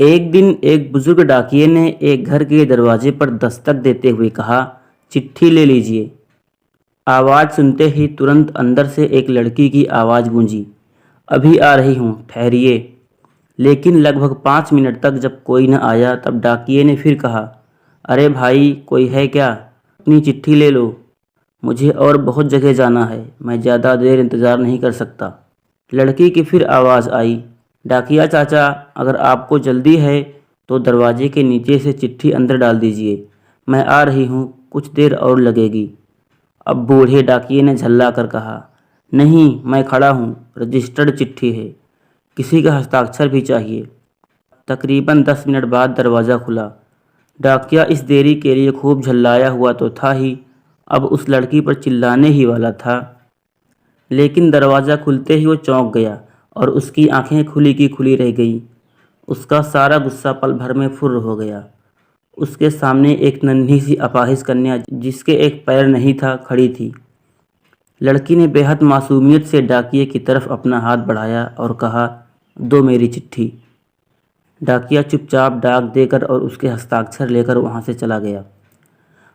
एक दिन एक बुजुर्ग डाकिये ने एक घर के दरवाजे पर दस्तक देते हुए कहा, चिट्ठी ले लीजिए। आवाज़ सुनते ही तुरंत अंदर से एक लड़की की आवाज़ गूंजी, अभी आ रही हूँ, ठहरिए। लेकिन लगभग 5 मिनट तक जब कोई न आया तब डाकिये ने फिर कहा, अरे भाई, कोई है क्या? अपनी चिट्ठी ले लो। मुझे और बहुत जगह जाना है, मैं ज़्यादा देर इंतज़ार नहीं कर सकता। लड़की की फिर आवाज़ आई, डाकिया चाचा, अगर आपको जल्दी है तो दरवाजे के नीचे से चिट्ठी अंदर डाल दीजिए। मैं आ रही हूँ, कुछ देर और लगेगी। अब बूढ़े डाकिये ने झल्ला कर कहा, नहीं, मैं खड़ा हूँ, रजिस्टर्ड चिट्ठी है, किसी का हस्ताक्षर भी चाहिए। तकरीबन 10 मिनट बाद दरवाज़ा खुला। डाकिया इस देरी के लिए खूब झल्लाया हुआ तो था ही, अब उस लड़की पर चिल्लाने ही वाला था। लेकिन दरवाज़ा खुलते ही वो चौंक गया और उसकी आंखें खुली की खुली रह गई। उसका सारा गुस्सा पल भर में फुर्र हो गया। उसके सामने एक नन्ही सी अपाहिज कन्या जिसके एक पैर नहीं था खड़ी थी। लड़की ने बेहद मासूमियत से डाकिये की तरफ अपना हाथ बढ़ाया और कहा, दो मेरी चिट्ठी। डाकिया चुपचाप डाक देकर और उसके हस्ताक्षर लेकर वहाँ से चला गया।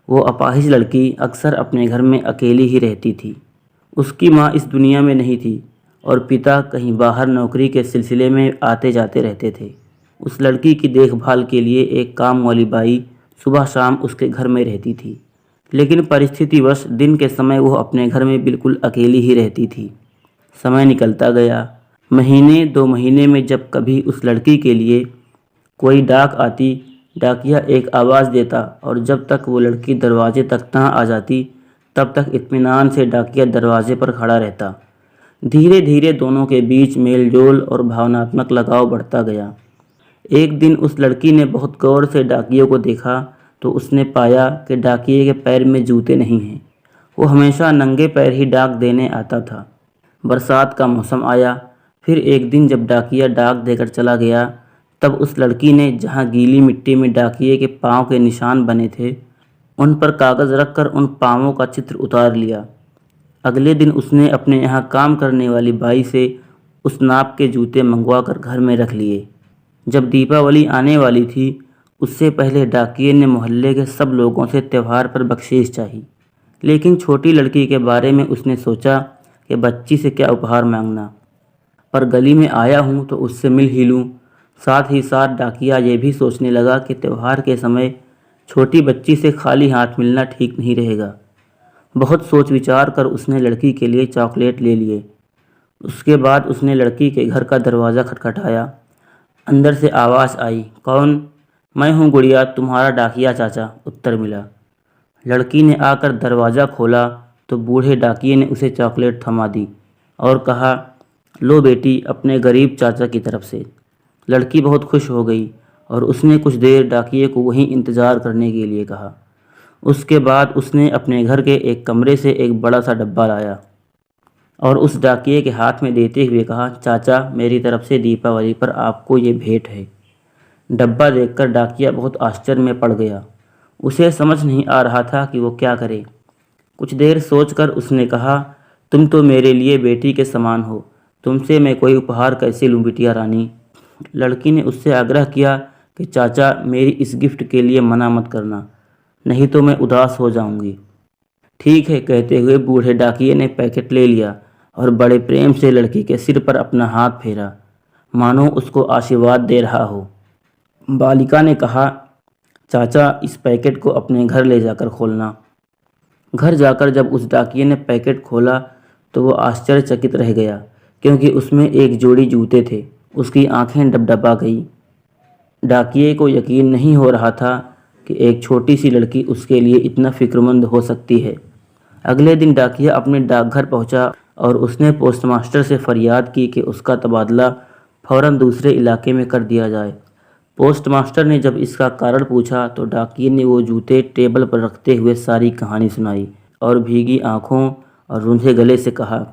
वो अपाहिज लड़की अक्सर अपने घर में अकेली ही रहती थी। उसकी माँ इस दुनिया में नहीं थी और पिता कहीं बाहर नौकरी के सिलसिले में आते जाते रहते थे। उस लड़की की देखभाल के लिए एक काम वाली बाई सुबह शाम उसके घर में रहती थी, लेकिन परिस्थितिवश दिन के समय वो अपने घर में बिल्कुल अकेली ही रहती थी। समय निकलता गया। महीने 2 महीने में जब कभी उस लड़की के लिए कोई डाक आती, डाकिया एक आवाज़ देता और जब तक वो लड़की दरवाजे तक ना आ जाती तब तक इत्मीनान से डाकिया दरवाजे पर खड़ा रहता। धीरे धीरे दोनों के बीच मेलजोल और भावनात्मक लगाव बढ़ता गया। एक दिन उस लड़की ने बहुत गौर से डाकिये को देखा तो उसने पाया कि डाकिये के पैर में जूते नहीं हैं। वो हमेशा नंगे पैर ही डाक देने आता था। बरसात का मौसम आया। फिर एक दिन जब डाकिया डाक देकर चला गया तब उस लड़की ने जहाँ गीली मिट्टी में डाकिये के पाँव के निशान बने थे उन पर कागज़ रखकर उन पाँवों का चित्र उतार लिया। अगले दिन उसने अपने यहाँ काम करने वाली बाई से उस नाप के जूते मंगवा कर घर में रख लिए। जब दीपावली आने वाली थी उससे पहले डाकिये ने मोहल्ले के सब लोगों से त्यौहार पर बख्शीश चाही। लेकिन छोटी लड़की के बारे में उसने सोचा कि बच्ची से क्या उपहार मांगना, पर गली में आया हूँ तो उससे मिल ही लूँ। साथ ही साथ डाकिया ये भी सोचने लगा कि त्यौहार के समय छोटी बच्ची से खाली हाथ मिलना ठीक नहीं रहेगा। बहुत सोच विचार कर उसने लड़की के लिए चॉकलेट ले लिए। उसके बाद उसने लड़की के घर का दरवाज़ा खटखटाया। अंदर से आवाज़ आई, कौन? मैं हूँ गुड़िया, तुम्हारा डाकिया चाचा, उत्तर मिला। लड़की ने आकर दरवाज़ा खोला तो बूढ़े डाकिये ने उसे चॉकलेट थमा दी और कहा, लो बेटी, अपने गरीब चाचा की तरफ से। लड़की बहुत खुश हो गई और उसने कुछ देर डाकिये को वहीं इंतज़ार करने के लिए कहा। उसके बाद उसने अपने घर के एक कमरे से एक बड़ा सा डब्बा लाया और उस डाकिये के हाथ में देते हुए कहा, चाचा, मेरी तरफ से दीपावली पर आपको ये भेंट है। डब्बा देखकर डाकिया बहुत आश्चर्य में पड़ गया। उसे समझ नहीं आ रहा था कि वो क्या करे। कुछ देर सोचकर उसने कहा, तुम तो मेरे लिए बेटी के समान हो, तुमसे मैं कोई उपहार कैसे लूँ बिटिया रानी। लड़की ने उससे आग्रह किया कि चाचा, मेरी इस गिफ्ट के लिए मना मत करना, नहीं तो मैं उदास हो जाऊंगी। ठीक है, कहते हुए बूढ़े डाकिये ने पैकेट ले लिया और बड़े प्रेम से लड़की के सिर पर अपना हाथ फेरा, मानो उसको आशीर्वाद दे रहा हो। बालिका ने कहा, चाचा, इस पैकेट को अपने घर ले जाकर खोलना। घर जाकर जब उस डाकिये ने पैकेट खोला तो वो आश्चर्यचकित रह गया, क्योंकि उसमें एक जोड़ी जूते थे। उसकी आंखें डबडबा गई। डाकिये को यकीन नहीं हो रहा था कि एक छोटी सी लड़की उसके लिए इतना फिक्रमंद हो सकती है। अगले दिन डाकिया अपने डाकघर पहुंचा और उसने पोस्टमास्टर से फरियाद की कि उसका तबादला फौरन दूसरे इलाके में कर दिया जाए। पोस्टमास्टर ने जब इसका कारण पूछा तो डाकिये ने वो जूते टेबल पर रखते हुए सारी कहानी सुनाई और भीगी आंखों और रूंधे गले से कहा,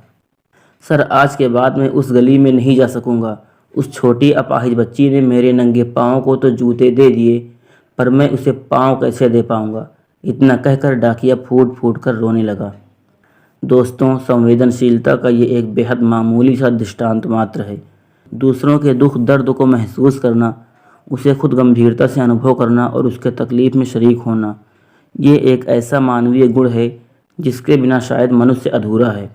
सर, आज के बाद मैं उस गली में नहीं जा सकूंगा। उस छोटी अपाहिज बच्ची ने मेरे नंगे पाँव को तो जूते दे दिए, पर मैं उसे पाँव कैसे दे पाऊंगा। इतना कहकर डाकिया फूट फूट कर रोने लगा। दोस्तों, संवेदनशीलता का ये एक बेहद मामूली सा दृष्टांत मात्र है। दूसरों के दुख दर्द को महसूस करना उसे खुद गंभीरता से अनुभव करना और उसके तकलीफ में शरीक होना, ये एक ऐसा मानवीय गुण है जिसके बिना शायद मनुष्य अधूरा है।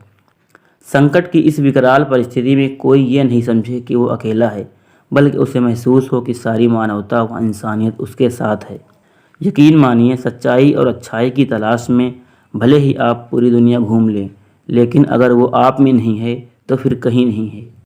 संकट की इस विकराल परिस्थिति में कोई ये नहीं समझे कि वो अकेला है, बल्कि उसे महसूस हो कि सारी मानवता व इंसानियत उसके साथ है। यकीन मानिए, सच्चाई और अच्छाई की तलाश में भले ही आप पूरी दुनिया घूम लें, लेकिन अगर वो आप में नहीं है तो फिर कहीं नहीं है।